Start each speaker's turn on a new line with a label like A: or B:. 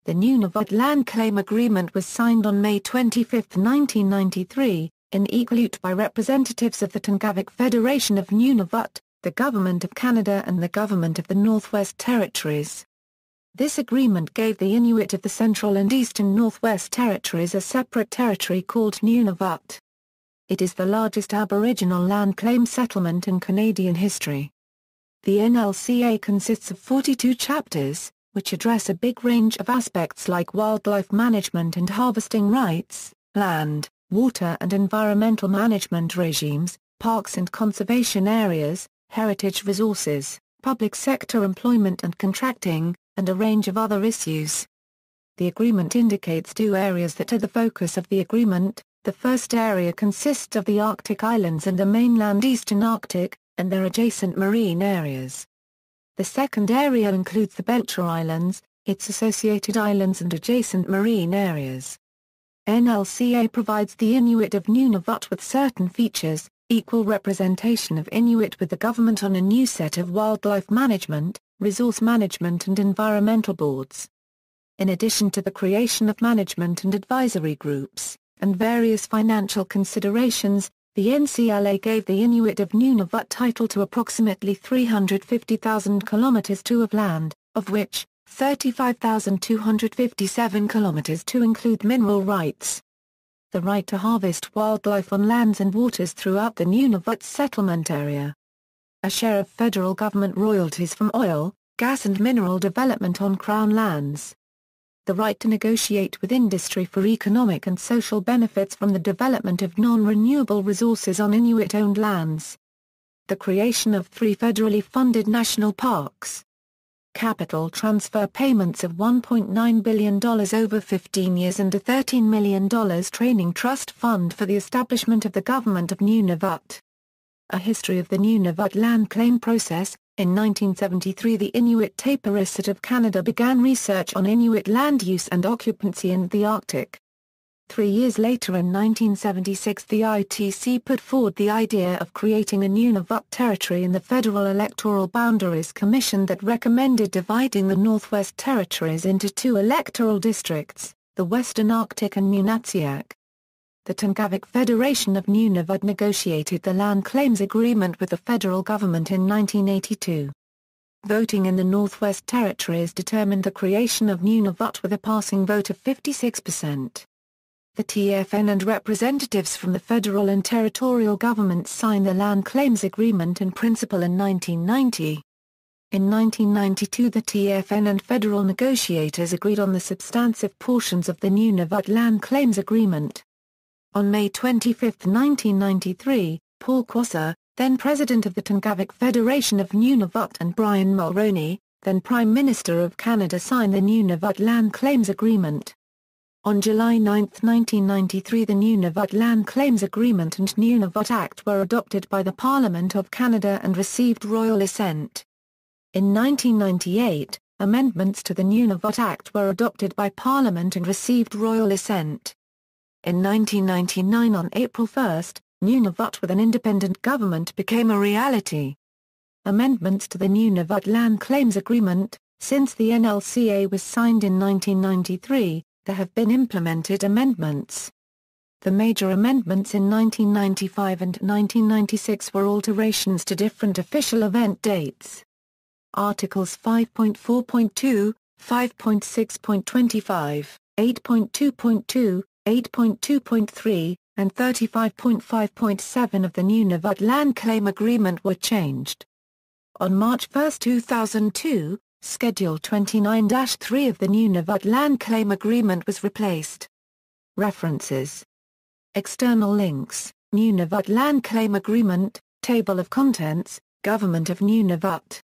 A: The Nunavut Land Claim Agreement was signed on May 25, 1993, in Iqaluit by representatives of the Tungavik Federation of Nunavut, the Government of Canada and the Government of the Northwest Territories. This agreement gave the Inuit of the Central and Eastern Northwest Territories a separate territory called Nunavut. It is the largest Aboriginal land claim settlement in Canadian history. The NLCA consists of 42 chapters, which address a big range of aspects like wildlife management and harvesting rights, land, water and environmental management regimes, parks and conservation areas, heritage resources, public sector employment and contracting, and a range of other issues. The agreement indicates two areas that are the focus of the agreement. The first area consists of the Arctic islands and the mainland Eastern Arctic, and their adjacent marine areas. The second area includes the Belcher Islands, its associated islands and adjacent marine areas. NLCA provides the Inuit of Nunavut with certain features, equal representation of Inuit with the government on a new set of wildlife management, resource management and environmental boards. In addition to the creation of management and advisory groups, and various financial considerations, the NCLA gave the Inuit of Nunavut title to approximately 350,000 kilometers of land, of which 35,257 kilometers include mineral rights. The right to harvest wildlife on lands and waters throughout the Nunavut settlement area. A share of federal government royalties from oil, gas and mineral development on Crown lands. The right to negotiate with industry for economic and social benefits from the development of non-renewable resources on Inuit-owned lands. The creation of 3 federally funded national parks. Capital transfer payments of $1.9 billion over 15 years and a $13 million training trust fund for the establishment of the Government of Nunavut. A history of the Nunavut land claim process. In 1973 the Inuit Taperisit of Canada began research on Inuit land use and occupancy in the Arctic. 3 years later in 1976 the ITC put forward the idea of creating a Nunavut territory in the Federal Electoral Boundaries Commission that recommended dividing the Northwest Territories into 2 electoral districts, the Western Arctic and Nunatsiaq. The Tungavik Federation of Nunavut negotiated the Land Claims Agreement with the federal government in 1982. Voting in the Northwest Territories determined the creation of Nunavut with a passing vote of 56%. The TFN and representatives from the federal and territorial governments signed the Land Claims Agreement in principle in 1990. In 1992 the TFN and federal negotiators agreed on the substantive portions of the Nunavut Land Claims Agreement. On May 25, 1993, Paul Quasar, then President of the Tungavik Federation of Nunavut and Brian Mulroney, then Prime Minister of Canada signed the Nunavut Land Claims Agreement. On July 9, 1993 the Nunavut Land Claims Agreement and Nunavut Act were adopted by the Parliament of Canada and received royal assent. In 1998, amendments to the Nunavut Act were adopted by Parliament and received royal assent. In 1999 on April 1, Nunavut with an independent government became a reality. Amendments to the Nunavut Land Claims Agreement. Since the NLCA was signed in 1993, there have been implemented amendments. The major amendments in 1995 and 1996 were alterations to different official event dates. Articles 5.4.2, 5.6.25, 8.2.2, 8.2.3, and 35.5.7 of the Nunavut Land Claim Agreement were changed. On March 1, 2002, Schedule 29-3 of the Nunavut Land Claim Agreement was replaced. References. External links, Nunavut Land Claim Agreement, Table of Contents, Government of Nunavut.